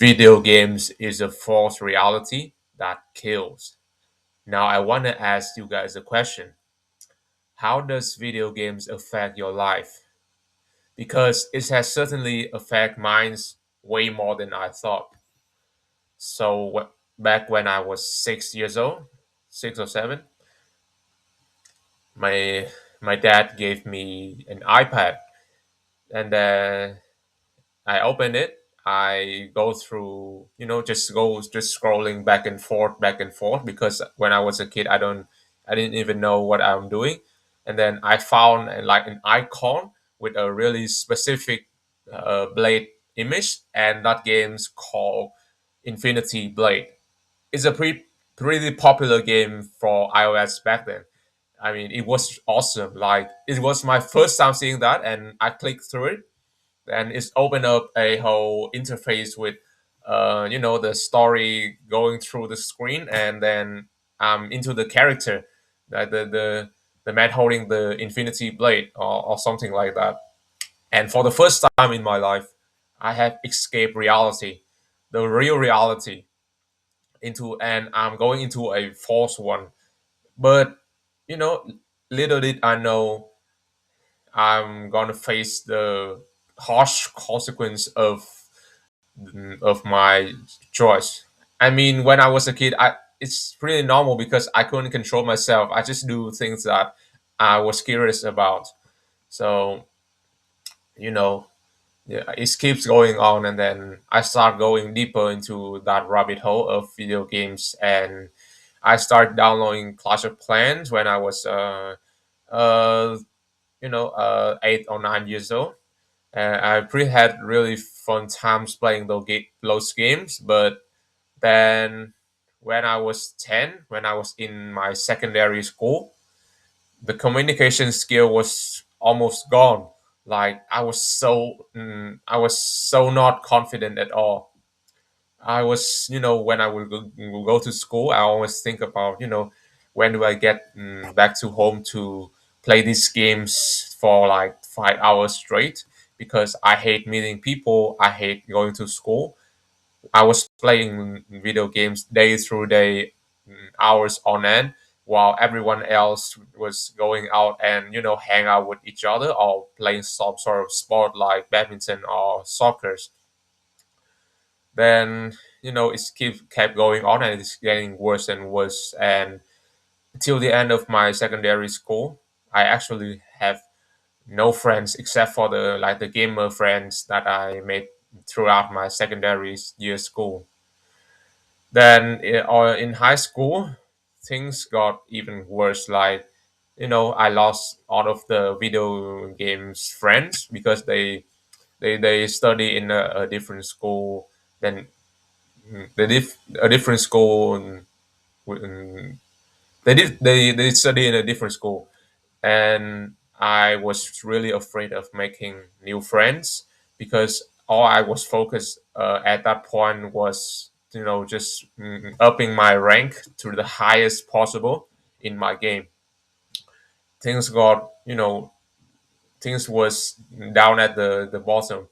Video games is a false reality that kills. Now, I want to ask you guys a question. How does video games affect your life? Because it has certainly affect mine's way more than I thought. So back when I was 6 years old, 6 or 7, my my dad gave me an iPad, and then I open it. I go through, just scrolling back and forth because when I was a kid, I didn't even know what I'm doing, and then I found like an icon with a really specific blade image, and that game's called Infinity Blade. It's a pretty popular game for iOS back then. I mean, it was awesome. Like it was my first time seeing that, and I clicked through it, and it's opened up a whole interface with the story going through the screen, and then into the character, the man holding the infinity blade, or something like that. And for the first time in my life, I have escaped reality, the real reality, into and I'm going into a false one. But you know little did I know I'm gonna face the harsh consequence of my choice. I mean, when I was a kid, I it's pretty normal because I couldn't control myself. I just do things that I was curious about. So you know, yeah, it keeps going on, and then I start going deeper into that rabbit hole of video games, and I started downloading Clash of Clans when I was uh 8 or 9 years old. I pretty had really fun times playing those games. But then, when I was 10, when I was in my secondary school, the communication skill was almost gone. Like I was so not confident at all. I was, when I would go to school, I always think about, when do I get back to home to play these games for like 5 hours straight, because I hate meeting people. I hate going to school. I was playing video games day through day, hours on end, while everyone else was going out and hang out with each other or playing some sort of sport like badminton or soccer. Then kept going on, and it's getting worse and worse. And until the end of my secondary school, I actually have no friends except for the gamer friends that I made throughout my secondary year school. Then in high school, things got even worse. Like, I lost all of the video games friends because they study in a different school than a different school. And they study in a different school, and I was really afraid of making new friends, because all I was focused at that point was just upping my rank to the highest possible in my game. Things got things was down at the bottom.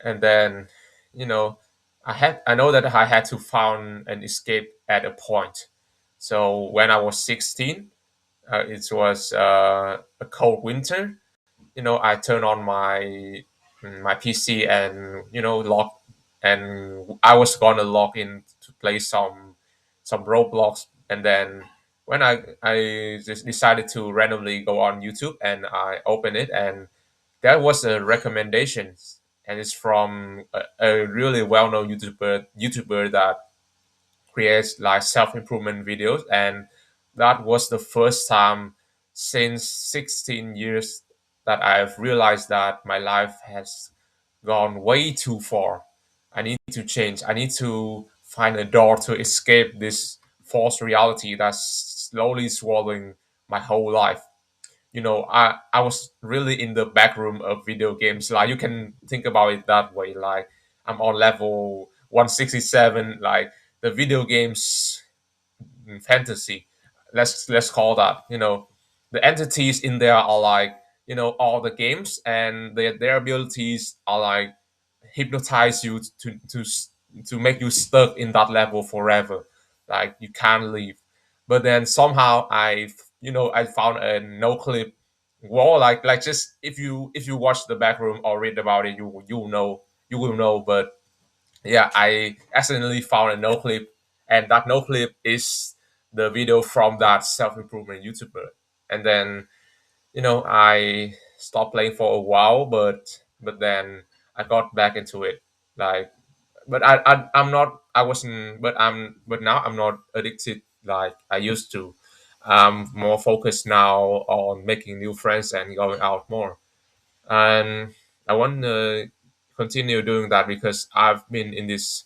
And then you know I know that I had to find an escape at a point. So when I was 16, it was a cold winter. I turned on my PC, and log and I was gonna log in to play some Roblox. And then when I just decided to randomly go on YouTube, and I opened it, and that was a recommendation, and it's from a really well-known YouTuber that creates like self-improvement videos. And that was the first time since 16 years that I've realized that my life has gone way too far. I need to change. I need to find a door to escape this false reality that's slowly swallowing my whole life. I was really in the back room of video games. Like, you can think about it that way. Like, I'm on level 167. Like, the video games fantasy, let's call that. The entities in there are like, all the games, and their abilities are like hypnotize you to to make you stuck in that level forever, like you can't leave. But then somehow I found a no clip wall, like just if you watch the back room or read about it, you will know. But yeah, I accidentally found a no clip, and that no clip is the video from that self improvement YouTuber. And then I stopped playing for a while, but then I got back into it. Like, but I'm not. I wasn't. But now I'm not addicted like I used to. I'm more focused now on making new friends and going out more. And I want to continue doing that because I've been in this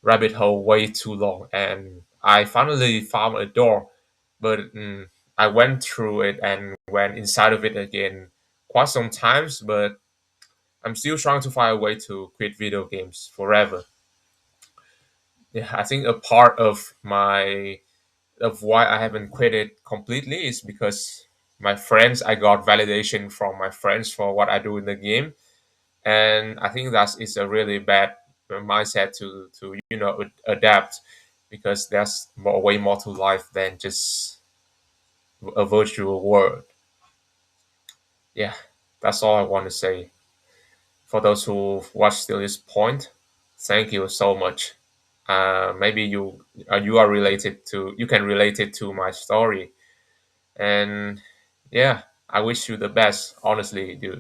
rabbit hole way too long, and I finally found a door. But I went through it and went inside of it again quite some times. But I'm still trying to find a way to quit video games forever. Yeah, I think a part of why I haven't quit it completely is because my friends, I got validation from my friends for what I do in the game, and I think that is a really bad mindset to adapt, because there's way more to life than just a virtual world. Yeah, that's all I want to say. For those who watched till this point, thank you so much. Maybe you are related to you can relate it to my story, and yeah, I wish you the best. Honestly, dude.